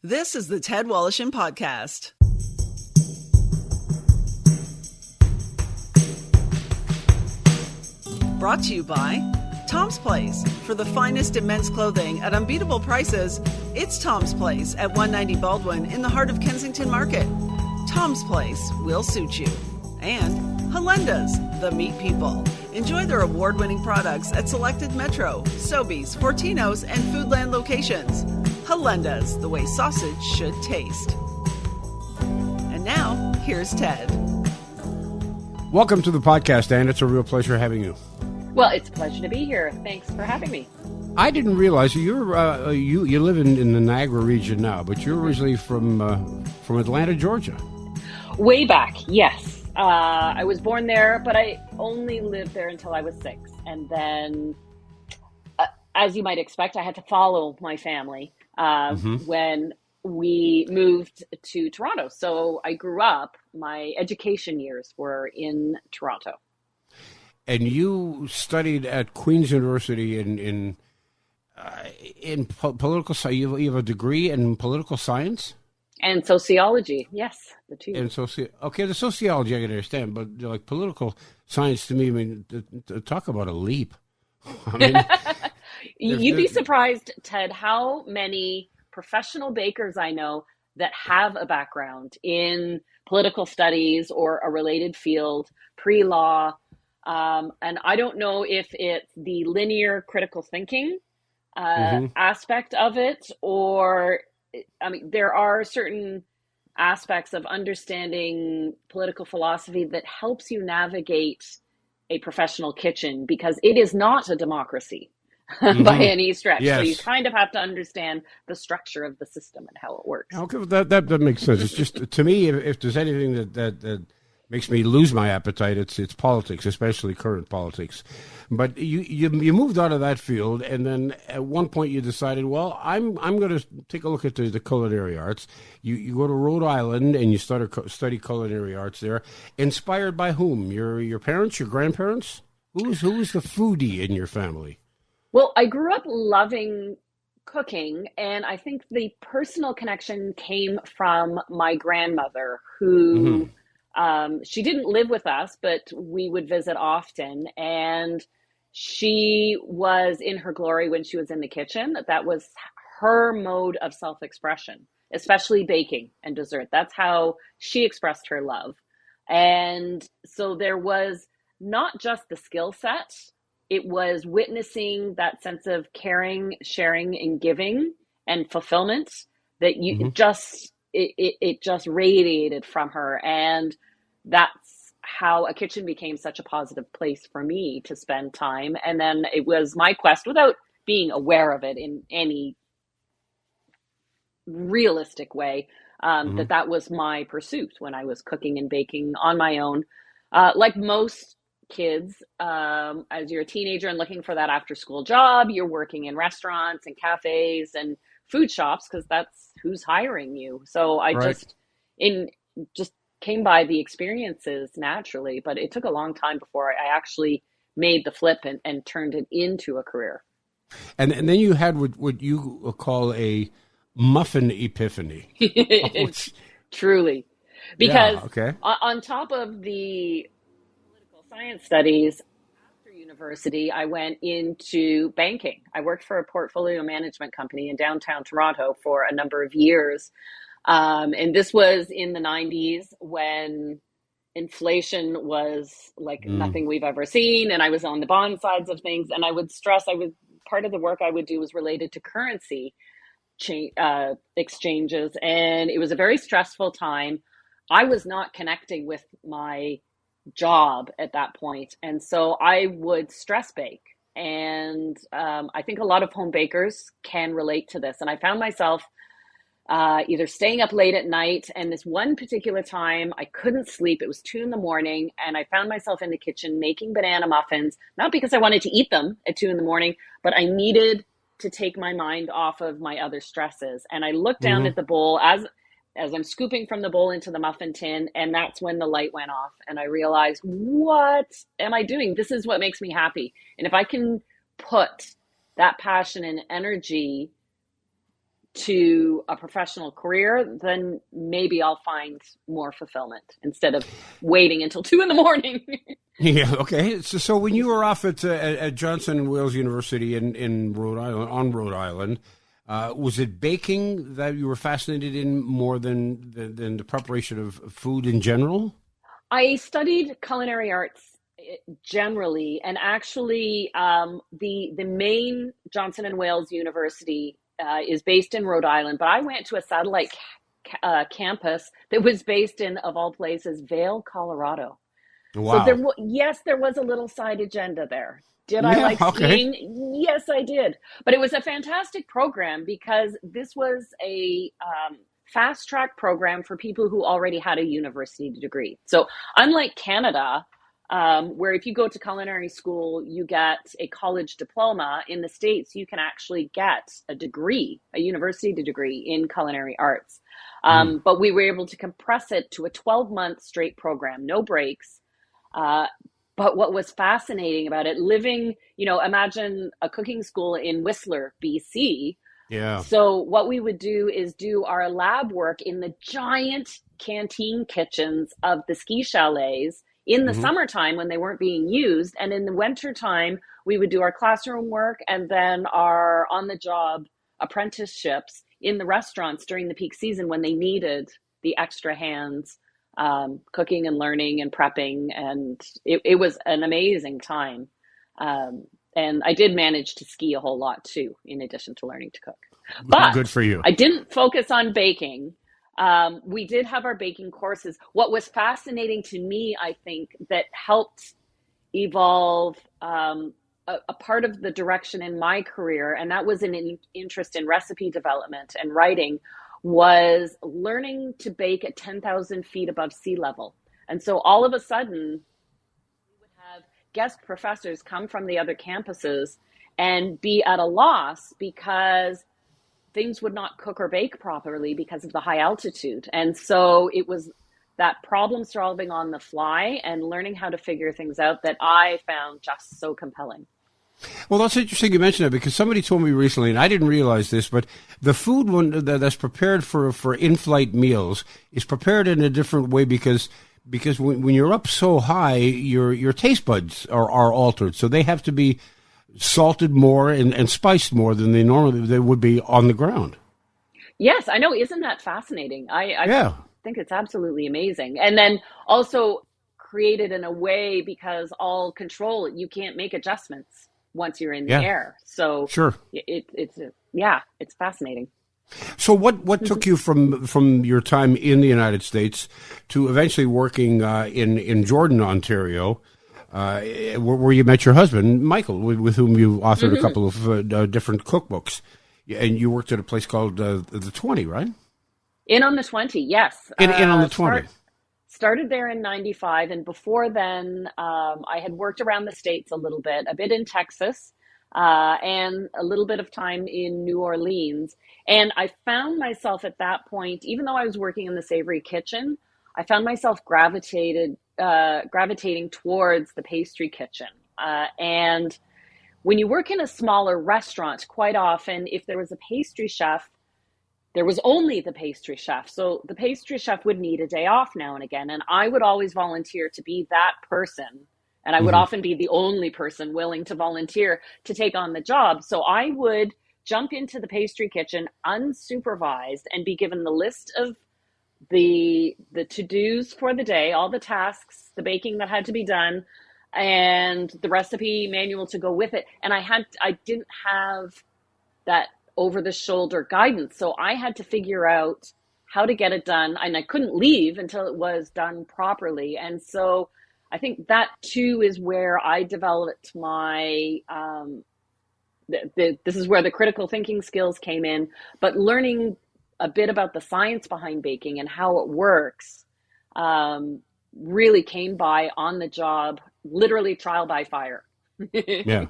This is the Ted Wallachin Podcast. Brought to you by Tom's Place. For the finest in men's clothing at unbeatable prices, it's Tom's Place at 190 Baldwin in the heart of Kensington Market. Tom's Place will suit you. And Halenda's, the meat people. Enjoy their award-winning products at selected Metro, Sobeys, Fortino's, and Foodland locations. Halenda's, the way sausage should taste. And now, here's Ted. Welcome to the podcast, Anne. It's a real pleasure having you. Well, it's a pleasure to be here. Thanks for having me. I didn't realize you live in the Niagara region now, but you're originally from Atlanta, Georgia. Way back, yes. I was born there, but I only lived there until I was 6. And then, as you might expect, I had to follow my family when we moved to Toronto. So I grew up, my education years were in Toronto. And you studied at Queen's University in political science. You have a degree in political science? And sociology, yes, the two. And the sociology I can understand, but like political science to me, I mean, talk about a leap. I mean, you'd be surprised, Ted, how many professional bakers I know that have a background in political studies or a related field, pre-law. And I don't know if it's the linear critical thinking aspect of it, or, I mean, there are certain aspects of understanding political philosophy that helps you navigate a professional kitchen, because it is not a democracy by any stretch. Yes. So you kind of have to understand the structure of the system and how it works. Okay, that makes sense. It's just, to me, if there's anything that makes me lose my appetite, it's politics, especially current politics. But you moved out of that field, and then at one point you decided, well, I'm going to take a look at the culinary arts. You go to Rhode Island and you study culinary arts there. Inspired by whom? Your parents, your grandparents? Who was the foodie in your family? Well, I grew up loving cooking, and I think the personal connection came from my grandmother, who she didn't live with us, but we would visit often, and she was in her glory when she was in the kitchen. That was her mode of self-expression, especially baking and dessert. That's how she expressed her love. And so there was not just the skill set, it was witnessing that sense of caring, sharing, and giving and fulfillment that you it just radiated from her. And that's how a kitchen became such a positive place for me to spend time. And then it was my quest, without being aware of it in any realistic way, that was my pursuit when I was cooking and baking on my own. Like most kids, as you're a teenager and looking for that after school job, you're working in restaurants and cafes and food shops, because that's who's hiring you. So I just came by the experiences naturally, but it took a long time before I actually made the flip and turned it into a career. And then you had what you call a muffin epiphany. Truly. Because yeah, okay. On top of the political science studies, after university, I went into banking. I worked for a portfolio management company in downtown Toronto for a number of years. And this was in the 90s when inflation was like nothing we've ever seen. And I was on the bond sides of things, and part of the work I would do was related to currency exchanges. And it was a very stressful time. I was not connecting with my job at that point. And so I would stress bake. And I think a lot of home bakers can relate to this. And I found myself either staying up late at night, and this one particular time I couldn't sleep. It was 2 a.m, and I found myself in the kitchen making banana muffins, not because I wanted to eat them at 2 a.m, but I needed to take my mind off of my other stresses. And I looked down at the bowl as I'm scooping from the bowl into the muffin tin, and that's when the light went off, and I realized, what am I doing? This is what makes me happy. And if I can put that passion and energy to a professional career, then maybe I'll find more fulfillment instead of waiting until 2 a.m. Yeah. Okay. So when you were off at Johnson and Wales University in Rhode Island, on Rhode Island, was it baking that you were fascinated in more than the preparation of food in general? I studied culinary arts generally, and actually, the main Johnson and Wales University is based in Rhode Island, but I went to a satellite campus that was based in, of all places, Vail, Colorado. So Wow. yes, there was a little side agenda there. Did I Yeah. like Okay. skiing? Yes, I did. But it was a fantastic program because this was a fast track program for people who already had a university degree. So unlike Canada, where if you go to culinary school, you get a college diploma, in the States, you can actually get a degree, a university degree in culinary arts. Mm. But we were able to compress it to a 12-month straight program, no breaks. Uh, but what was fascinating about it, living, imagine a cooking school in Whistler, BC. Yeah. So what we would do is do our lab work in the giant canteen kitchens of the ski chalets in the Hmm. summertime when they weren't being used. And in the wintertime, we would do our classroom work and then our on-the-job apprenticeships in the restaurants during the peak season when they needed the extra hands, cooking and learning and prepping. And it was an amazing time. And I did manage to ski a whole lot too, in addition to learning to cook. Good But for you. I didn't focus on baking. We did have our baking courses. What was fascinating to me, I think, that helped evolve a part of the direction in my career, and that was an interest in recipe development and writing, was learning to bake at 10,000 feet above sea level. And so all of a sudden, have guest professors come from the other campuses and be at a loss because things would not cook or bake properly because of the high altitude. And so it was that problem solving on the fly and learning how to figure things out that I found just so compelling. Well, that's interesting you mentioned that because somebody told me recently, and I didn't realize this, but the food that's prepared for in-flight meals is prepared in a different way because when you're up so high, your taste buds are altered, so they have to be salted more and spiced more than they would be on the ground. Yes, I know. Isn't that fascinating? I Yeah. think it's absolutely amazing. And then also created in a way because all control, you can't make adjustments once you're in the Yeah. air. So Sure. it's fascinating. So what took you from your time in the United States to eventually working in Jordan, Ontario, where you met your husband, Michael, with whom you authored a couple of different cookbooks, and you worked at a place called the 20, right? In on the 20, yes. In on the 20. Started there in 95. And before then, I had worked around the States a bit in Texas, and a little bit of time in New Orleans. And I found myself at that point, even though I was working in the savory kitchen, I found myself gravitating towards the pastry kitchen. And when you work in a smaller restaurant, quite often, if there was a pastry chef, there was only the pastry chef. So the pastry chef would need a day off now and again. And I would always volunteer to be that person. And I would often be the only person willing to volunteer to take on the job. So I would jump into the pastry kitchen unsupervised and be given the list of the to-dos for the day, all the tasks, the baking that had to be done, and the recipe manual to go with it. And I didn't have that over-the-shoulder guidance. So I had to figure out how to get it done, and I couldn't leave until it was done properly. And so I think that too is where I developed my, this is where the critical thinking skills came in, but learning a bit about the science behind baking and how it works really came by on the job, literally trial by fire. Yeah.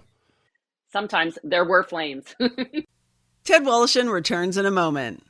Sometimes there were flames. Ted Woloshyn returns in a moment.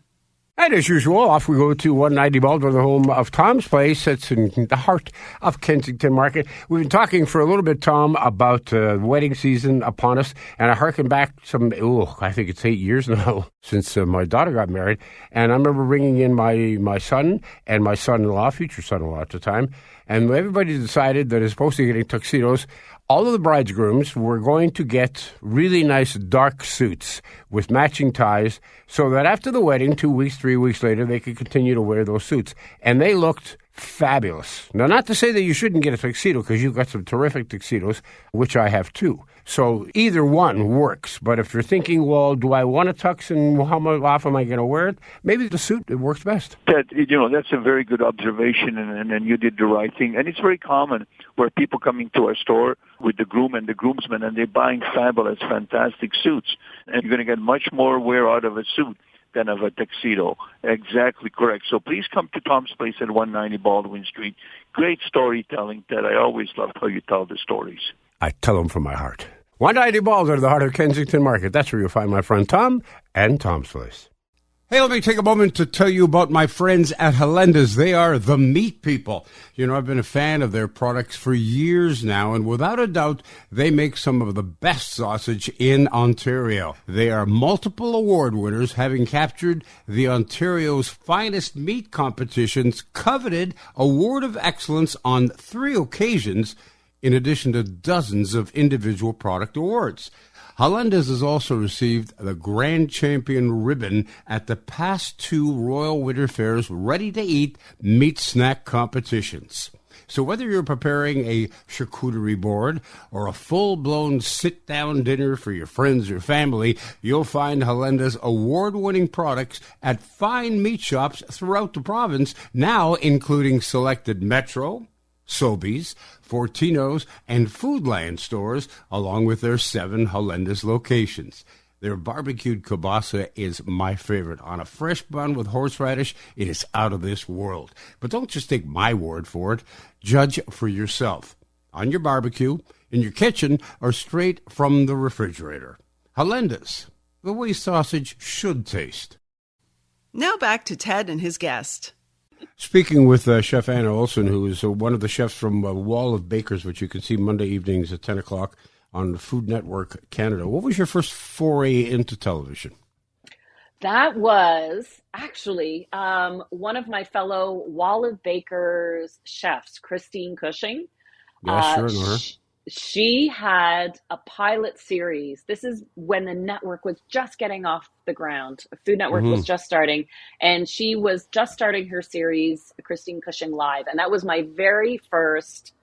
And as usual, off we go to 190 Baldwin, the home of Tom's Place. It's in the heart of Kensington Market. We've been talking for a little bit, Tom, about wedding season upon us. And I hearken back I think it's 8 years now since my daughter got married. And I remember bringing in my son and my son-in-law, future son-in-law at the time. And everybody decided that as opposed to getting tuxedos, all of the bridegrooms were going to get really nice dark suits with matching ties so that after the wedding, 2 weeks, 3 weeks later, they could continue to wear those suits. And they looked fabulous. Now, not to say that you shouldn't get a tuxedo, because you've got some terrific tuxedos, which I have too. So either one works. But if you're thinking, well, do I want a tux and how often am I going to wear it? Maybe the suit, it works best. That's a very good observation, and you did the right thing. And it's very common where people coming to our store with the groom and the groomsmen, and they're buying fabulous, fantastic suits. And you're going to get much more wear out of a suit than of a tuxedo. Exactly correct. So please come to Tom's Place at 190 Baldwin Street. Great storytelling, Ted. I always love how you tell the stories. I tell them from my heart. 190 Baldwin, the heart of Kensington Market. That's where you'll find my friend Tom and Tom's Place. Hey, let me take a moment to tell you about my friends at Helenda's. They are the meat people. You know, I've been a fan of their products for years now, and without a doubt, they make some of the best sausage in Ontario. They are multiple award winners, having captured the Ontario's Finest Meat Competition's coveted Award of Excellence on 3 occasions, in addition to dozens of individual product awards. Helenda's has also received the Grand Champion ribbon at the past 2 Royal Winter Fair's ready-to-eat meat snack competitions. So whether you're preparing a charcuterie board or a full-blown sit-down dinner for your friends or family, you'll find Helenda's award-winning products at fine meat shops throughout the province, now including selected Metro, Sobeys, Fortino's, and Foodland stores, along with their 7 Helenda's locations. Their barbecued kielbasa is my favorite. On a fresh bun with horseradish, it is out of this world. But don't just take my word for it. Judge for yourself. On your barbecue, in your kitchen, or straight from the refrigerator. Helenda's, the way sausage should taste. Now back to Ted and his guest. Speaking with Chef Anna Olson, who is one of the chefs from Wall of Bakers, which you can see Monday evenings at 10 o'clock on the Food Network Canada. What was your first foray into television? That was actually one of my fellow Wall of Bakers chefs, Christine Cushing. Yeah, sure, know her. She had a pilot series. This is when the network was just getting off the ground. Food Network was just starting, and she was just starting her series, Christine Cushing Live. And that was my very first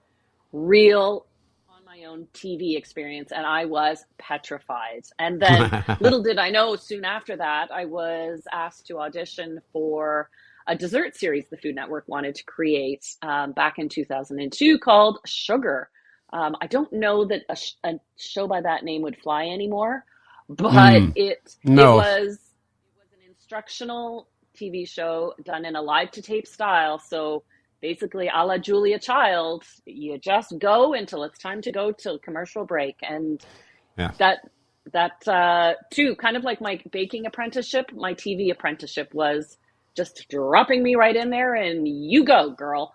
real on my own TV experience, and I was petrified. And then little did I know, soon after that, I was asked to audition for a dessert series the Food Network wanted to create back in 2002 called Sugar. I don't know that a show by that name would fly anymore, but it was an instructional TV show done in a live-to-tape style. So basically, a la Julia Child, you just go until it's time to go till commercial break. And that too, kind of like my baking apprenticeship, my TV apprenticeship was just dropping me right in there, and you go, girl.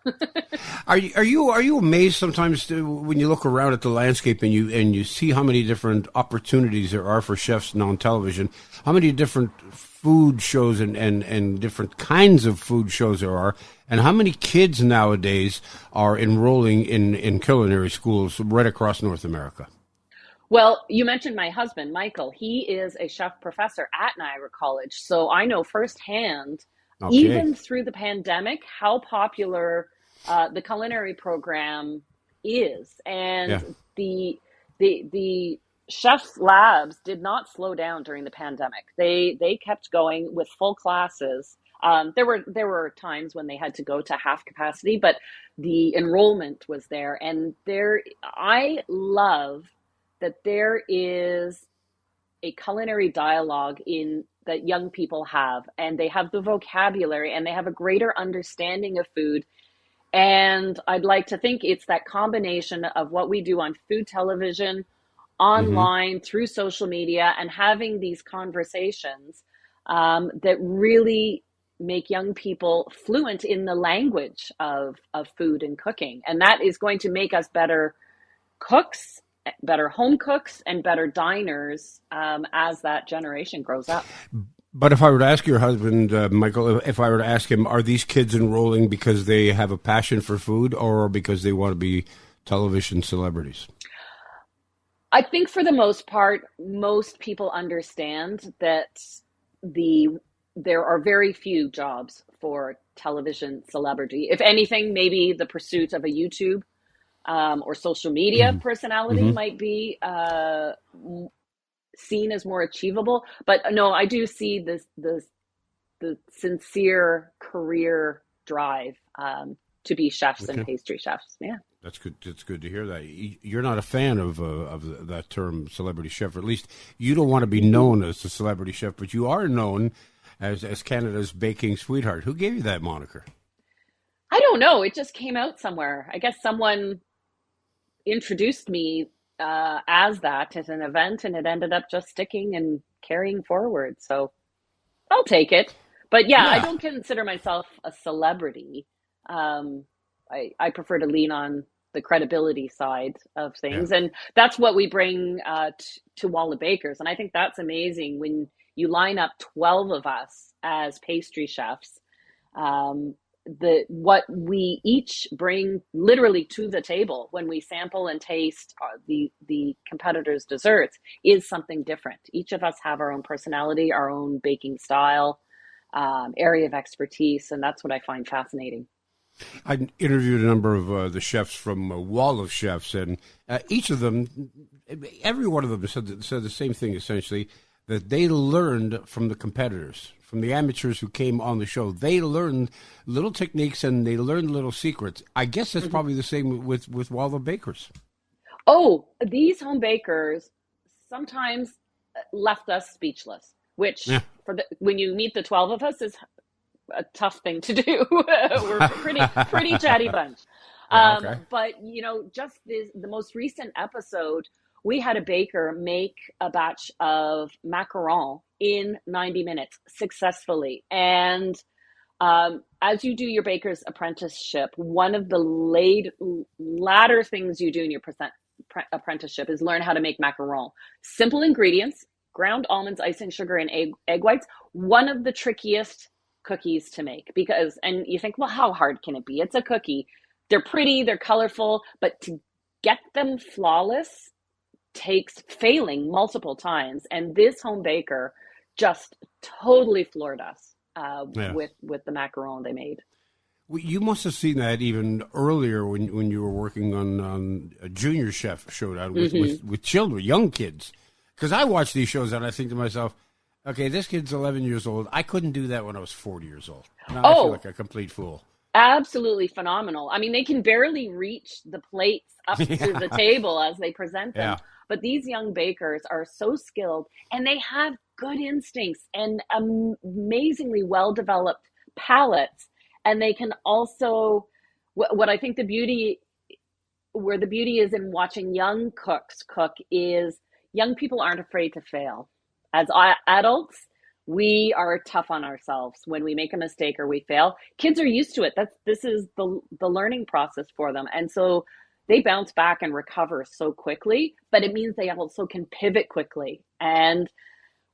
Are you amazed sometimes when you look around at the landscape and you see how many different opportunities there are for chefs now on television, how many different food shows and different kinds of food shows there are, and how many kids nowadays are enrolling in culinary schools right across North America? Well, you mentioned my husband, Michael. He is a chef professor at Niagara College, so I know firsthand, even through the pandemic, how popular the culinary program is. And the chef labs did not slow down during the pandemic. They kept going with full classes. There were times when they had to go to half capacity, but the enrollment was there. And I love that there is a culinary dialogue that young people have, and they have the vocabulary and they have a greater understanding of food. And I'd like to think it's that combination of what we do on food television, online, through social media, and having these conversations that really make young people fluent in the language of food and cooking. And that is going to make us better cooks, better home cooks, and better diners as that generation grows up. But if I were to ask your husband, Michael, if I were to ask him, are these kids enrolling because they have a passion for food or because they want to be television celebrities? I think for the most part, most people understand that there are very few jobs for television celebrity. If anything, maybe the pursuit of a YouTube or social media personality might be seen as more achievable. But no, I do see the sincere career drive to be chefs and pastry chefs. Yeah. That's good. It's good to hear that. You're not a fan of that term, celebrity chef, or at least you don't want to be known as a celebrity chef, but you are known as Canada's baking sweetheart. Who gave you that moniker? I don't know. It just came out somewhere. I guess someone introduced me as that at an event, and it ended up just sticking and carrying forward. So I'll take it. But yeah. I don't consider myself a celebrity. I prefer to lean on the credibility side of things. And that's what we bring to Wall of Bakers. And I think that's amazing when you line up 12 of us as pastry chefs. What we each bring literally to the table when we sample and taste the competitors' desserts is something different. Each of us have our own personality, our own baking style, area of expertise, and that's what I find fascinating. I interviewed a number of the chefs from Wall of Chefs, and each of them, every one of them said the same thing, essentially, that they learned from the competitors, from the amateurs who came on the show. They learned little techniques and they learned little secrets. I guess that's probably the same with Wall of Bakers. Oh, these home bakers sometimes left us speechless, which when you meet the 12 of us is a tough thing to do. We're a pretty chatty bunch. But, just the most recent episode, we had a baker make a batch of macarons in 90 minutes successfully. And as you do your baker's apprenticeship, one of the latter things you do in your apprenticeship is learn how to make macaron. Simple ingredients, ground almonds, icing sugar, and egg whites. One of the trickiest cookies to make and you think, well, how hard can it be? It's a cookie. They're pretty, they're colorful, but to get them flawless takes failing multiple times. And this home baker just totally floored us with the macaron they made. Well, you must have seen that even earlier when you were working on a Junior Chef Showdown with children, young kids. Because I watch these shows and I think to myself, okay, this kid's 11 years old. I couldn't do that when I was 40 years old. Now I feel like a complete fool. Absolutely phenomenal. I mean, they can barely reach the plates up to the table as they present them. Yeah. But these young bakers are so skilled, and they have good instincts and amazingly well-developed palates. And they can also, what I think the beauty is in watching young cooks cook is young people aren't afraid to fail. As adults, we are tough on ourselves when we make a mistake or we fail. Kids are used to it. This is the learning process for them. And so they bounce back and recover so quickly, but it means they also can pivot quickly. And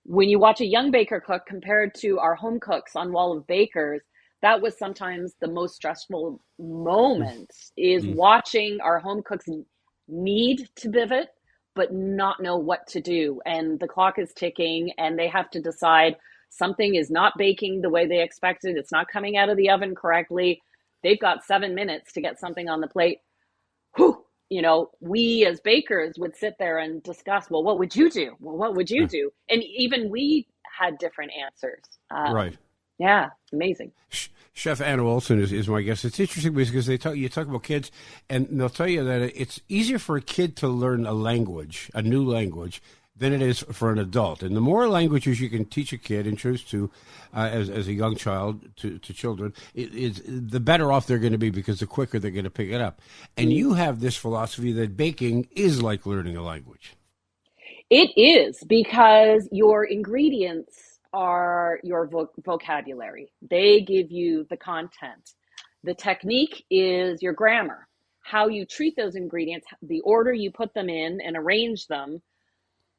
when you watch a young baker cook compared to our home cooks on Wall of Bakers, that was sometimes the most stressful moment is watching our home cooks need to pivot, but not know what to do. And the clock is ticking and they have to decide something is not baking the way they expected. It's not coming out of the oven correctly. They've got 7 minutes to get something on the plate. Whew, we as bakers would sit there and discuss, well, what would you do? Well, what would you do? And even we had different answers. Right. Yeah, amazing. Chef Anna Olson is my guest. It's interesting because you talk about kids, and they'll tell you that it's easier for a kid to learn a new language, than it is for an adult. And the more languages you can teach a kid, introduce to as a young child to children, the better off they're going to be because the quicker they're going to pick it up. And you have this philosophy that baking is like learning a language. It is, because your ingredients are your vocabulary. They give you the content. The technique is your grammar, how you treat those ingredients, the order you put them in and arrange them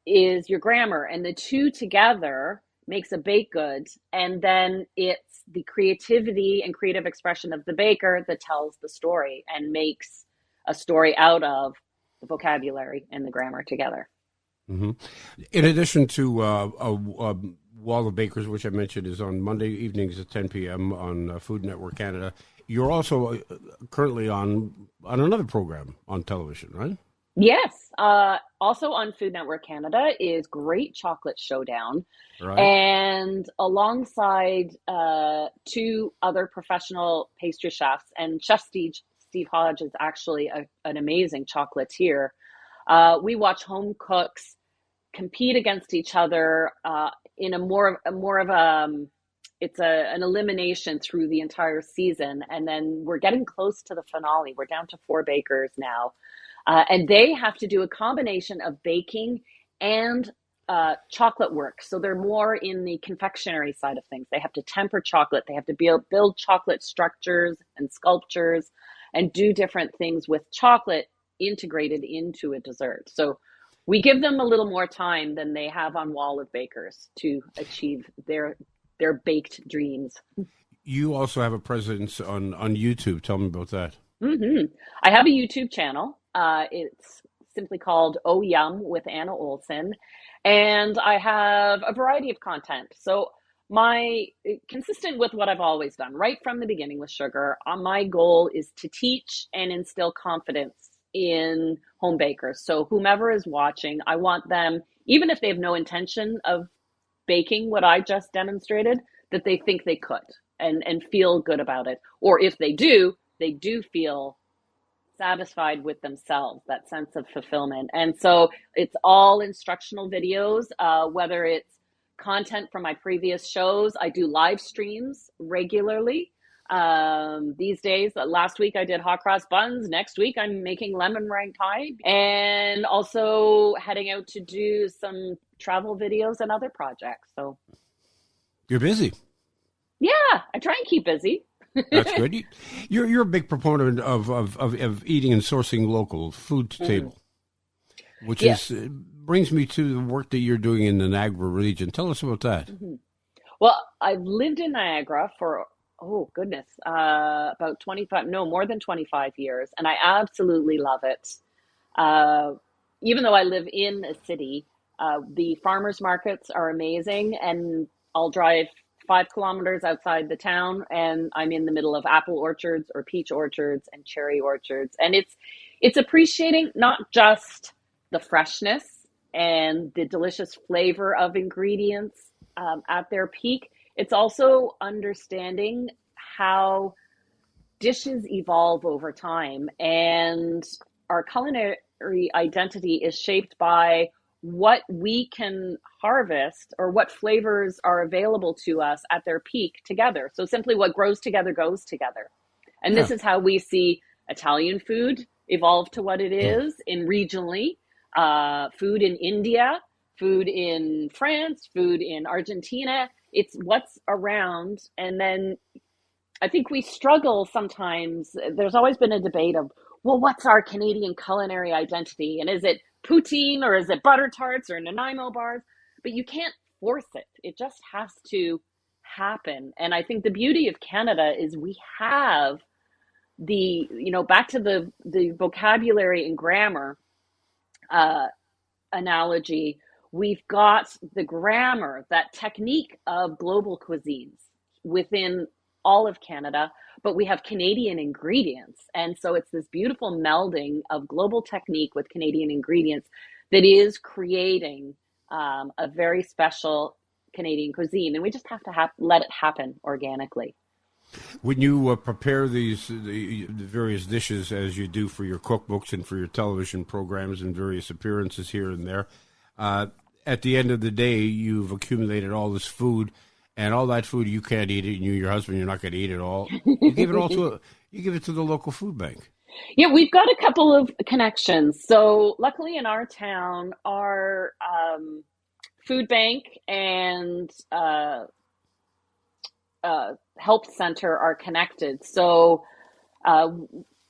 is your grammar. And the two together makes a baked good. And then it's the creativity and creative expression of the baker that tells the story and makes a story out of the vocabulary and the grammar together. Mm-hmm. In addition to Wall of Bakers, which I mentioned is on Monday evenings at 10 p.m. on Food Network Canada, you're also currently on another program on television, right? Yes. Also on Food Network Canada is Great Chocolate Showdown. Right. And alongside two other professional pastry chefs, and Chef Steve Hodge is actually an amazing chocolatier. We watch home cooks compete against each other in an elimination through the entire season. And then we're getting close to the finale. We're down to 4 bakers now. And they have to do a combination of baking and chocolate work. So they're more in the confectionery side of things. They have to temper chocolate. They have to build chocolate structures and sculptures and do different things with chocolate integrated into a dessert. So we give them a little more time than they have on Wall of Bakers to achieve their baked dreams. You also have a presence on YouTube. Tell me about that. Mm-hmm. I have a YouTube channel. It's simply called Oh Yum with Anna Olson. And I have a variety of content. So consistent with what I've always done, right from the beginning with sugar, my goal is to teach and instill confidence in home bakers. So whomever is watching, I want them, even if they have no intention of baking what I just demonstrated, that they think they could and feel good about it. Or if they do feel satisfied with themselves, that sense of fulfillment. And so it's all instructional videos, whether it's content from my previous shows. I do live streams regularly. These days, last week I did hot cross buns. Next week I'm making lemon meringue pie, and also heading out to do some travel videos and other projects. So you're busy. Yeah, I try and keep busy. That's good. You're a big proponent of eating and sourcing local food to table, which brings me to the work that you're doing in the Niagara region. Tell us about that. Mm-hmm. Well, I've lived in Niagara for more than 25 years, and I absolutely love it. Even though I live in a city, the farmers markets are amazing, and I'll drive 5 kilometers outside the town and I'm in the middle of apple orchards or peach orchards and cherry orchards. And it's appreciating not just the freshness and the delicious flavor of ingredients at their peak. It's also understanding how dishes evolve over time, and our culinary identity is shaped by what we can harvest or what flavors are available to us at their peak together. So simply what grows together goes together. And this is how we see Italian food evolve to what it is in regionally, food in India, food in France, food in Argentina. It's what's around. And then I think we struggle sometimes. There's always been a debate of, well, what's our Canadian culinary identity? And is it poutine or is it butter tarts or Nanaimo bars? But you can't force it. It just has to happen. And I think the beauty of Canada is we have back to the vocabulary and grammar analogy, we've got the grammar, that technique of global cuisines within all of Canada, but we have Canadian ingredients. And so it's this beautiful melding of global technique with Canadian ingredients that is creating a very special Canadian cuisine. And we just have to let it happen organically. When you prepare the various dishes as you do for your cookbooks and for your television programs and various appearances here and there, at the end of the day, you've accumulated all this food, and all that food you can't eat it, and your husband, you're not going to eat it all. You give it all to the local food bank. Yeah, we've got a couple of connections. So luckily in our town, our food bank and health center are connected. So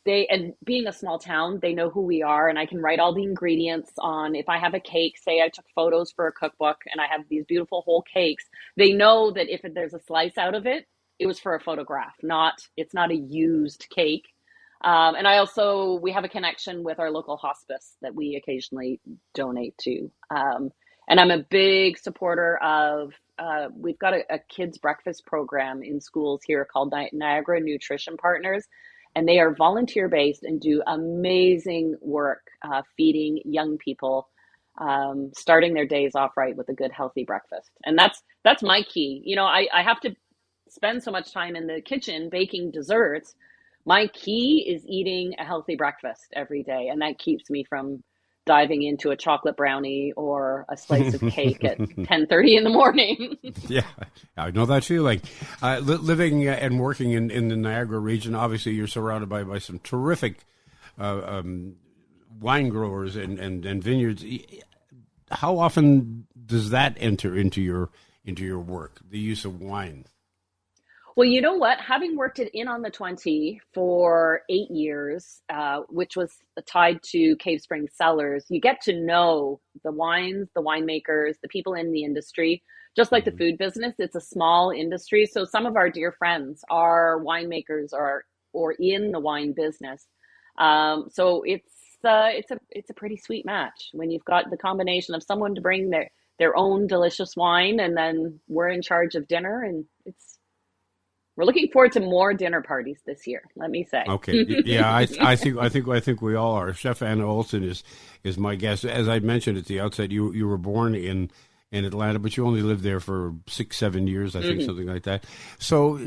and being a small town, they know who we are, and I can write all the ingredients on. If I have a cake, say I took photos for a cookbook and I have these beautiful whole cakes, they know that if there's a slice out of it, it was for a photograph, it's not a used cake. And we have a connection with our local hospice that we occasionally donate to. And I'm a big supporter of, we've got a kids breakfast program in schools here called Niagara Nutrition Partners. And they are volunteer based and do amazing work feeding young people, starting their days off right with a good, healthy breakfast. And that's my key. I have to spend so much time in the kitchen baking desserts. My key is eating a healthy breakfast every day. And that keeps me from diving into a chocolate brownie or a slice of cake at 10:30 in the morning. Yeah, I know that feeling. Living and working in the Niagara region, obviously you're surrounded by some terrific wine growers and vineyards. How often does that enter into your work, the use of wine? Well, you know what? Having worked at In on the 20 for 8 years, which was tied to Cave Spring Cellars, you get to know the wines, the winemakers, the people in the industry. Just like the food business, it's a small industry. So some of our dear friends are winemakers or in the wine business. So it's a pretty sweet match when you've got the combination of someone to bring their own delicious wine, and then we're in charge of dinner, and we're looking forward to more dinner parties this year, let me say. Okay. Yeah, I think we all are. Chef Anna Olson is my guest. As I mentioned at the outset, you were born in Atlanta, but you only lived there for 6-7 years, I think, something like that. So,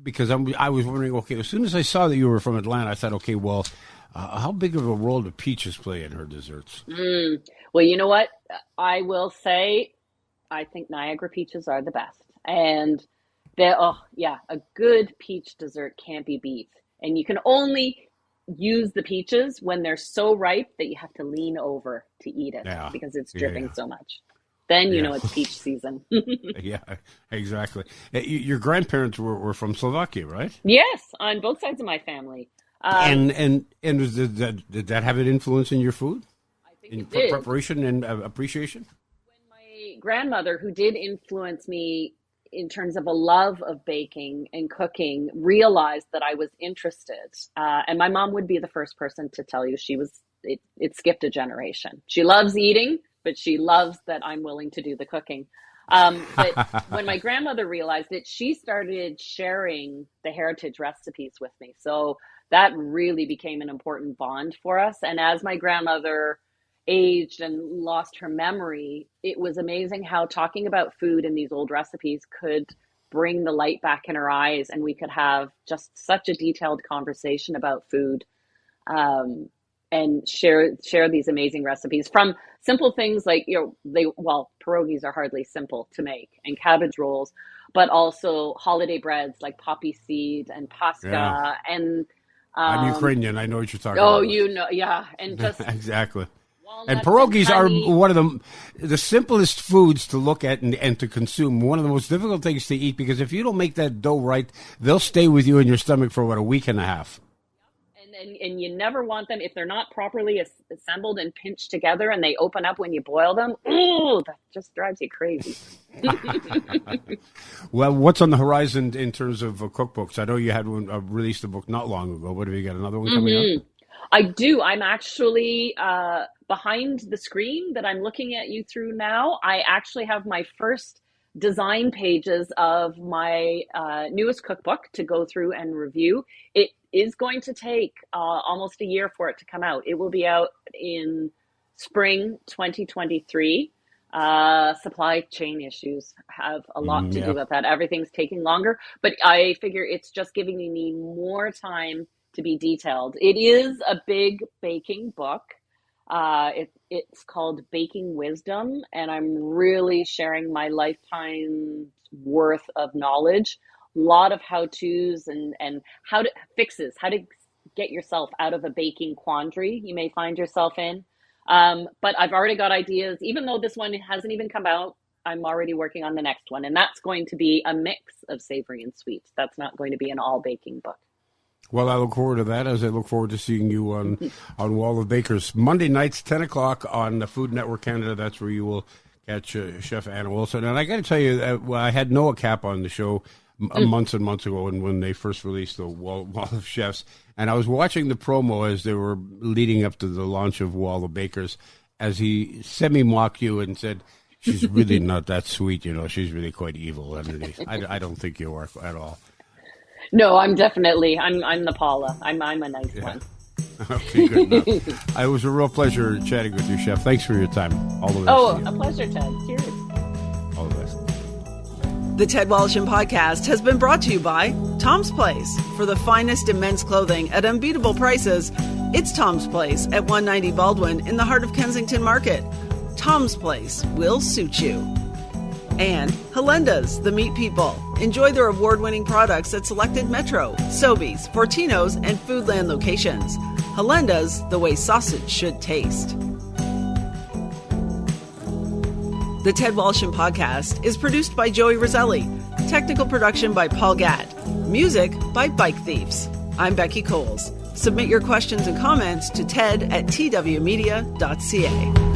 because I was wondering, okay, as soon as I saw that you were from Atlanta, I thought, okay, well, how big of a role do peaches play in her desserts? Well, you know what? I will say, I think Niagara peaches are the best. And a good peach dessert can't be beat. And you can only use the peaches when they're so ripe that you have to lean over to eat it because it's dripping so much. Then you know it's peach season. Yeah, exactly. Your grandparents were from Slovakia, right? Yes, on both sides of my family. And did that have an influence in your food? I think it did. Preparation and appreciation? When my grandmother, who did influence me in terms of a love of baking and cooking, realized that I was interested. And my mom would be the first person to tell you it skipped a generation. She loves eating, but she loves that I'm willing to do the cooking. But when my grandmother realized it, she started sharing the heritage recipes with me. So that really became an important bond for us. And as my grandmother aged and lost her memory, it was amazing how talking about food and these old recipes could bring the light back in her eyes, and we could have just such a detailed conversation about food, and share these amazing recipes, from simple things like, pierogies are hardly simple to make, and cabbage rolls, but also holiday breads like poppy seed and pasca. And I'm Ukrainian. I know what you're talking about. Oh, you know, yeah, and just exactly. And pierogies are one of the simplest foods to look at and to consume. One of the most difficult things to eat, because if you don't make that dough right, they'll stay with you in your stomach for a week and a half. And you never want them, if they're not properly assembled and pinched together and they open up when you boil them. Ooh, that just drives you crazy. Well, what's on the horizon in terms of cookbooks? I know you had released a book not long ago, but have you got another one coming up? I do. I'm actually behind the screen that I'm looking at you through now. I actually have my first design pages of my newest cookbook to go through and review. It is going to take almost a year for it to come out. It will be out in spring 2023. Supply chain issues have a lot to do with that. Everything's taking longer, but I figure it's just giving me more time to be detailed. It is a big baking book. It's called Baking Wisdom, and I'm really sharing my lifetime's worth of knowledge. A lot of how-tos and how to get yourself out of a baking quandary you may find yourself in. But I've already got ideas. Even though this one hasn't even come out, I'm already working on the next one. And that's going to be a mix of savory and sweet. That's not going to be an all baking book. Well, I look forward to that, as I look forward to seeing you on Wall of Bakers. Monday nights, 10 o'clock on the Food Network Canada. That's where you will catch Chef Anna Olson. And I got to tell you, I had Noah Cap on the show months and months ago when they first released the Wall of Chefs. And I was watching the promo as they were leading up to the launch of Wall of Bakers, as he semi-mocked you and said, she's really not that sweet, she's really quite evil underneath. I don't think you are at all. No, I'm the Paula. I'm a nice one. Okay, good enough. It was a real pleasure chatting with you, Chef. Thanks for your time. All the best. Oh, a pleasure, Ted. Cheers. All the best. The Ted Wallacham Podcast has been brought to you by Tom's Place. For the finest in men's clothing at unbeatable prices, it's Tom's Place at 190 Baldwin in the heart of Kensington Market. Tom's Place will suit you. And Helenda's, the meat people. Enjoy their award-winning products at selected Metro, Sobeys, Fortino's, and Foodland locations. Helenda's, the way sausage should taste. The Ted Wallacham Podcast is produced by Joey Roselli. Technical production by Paul Gatt. Music by Bike Thieves. I'm Becky Coles. Submit your questions and comments to ted@twmedia.ca.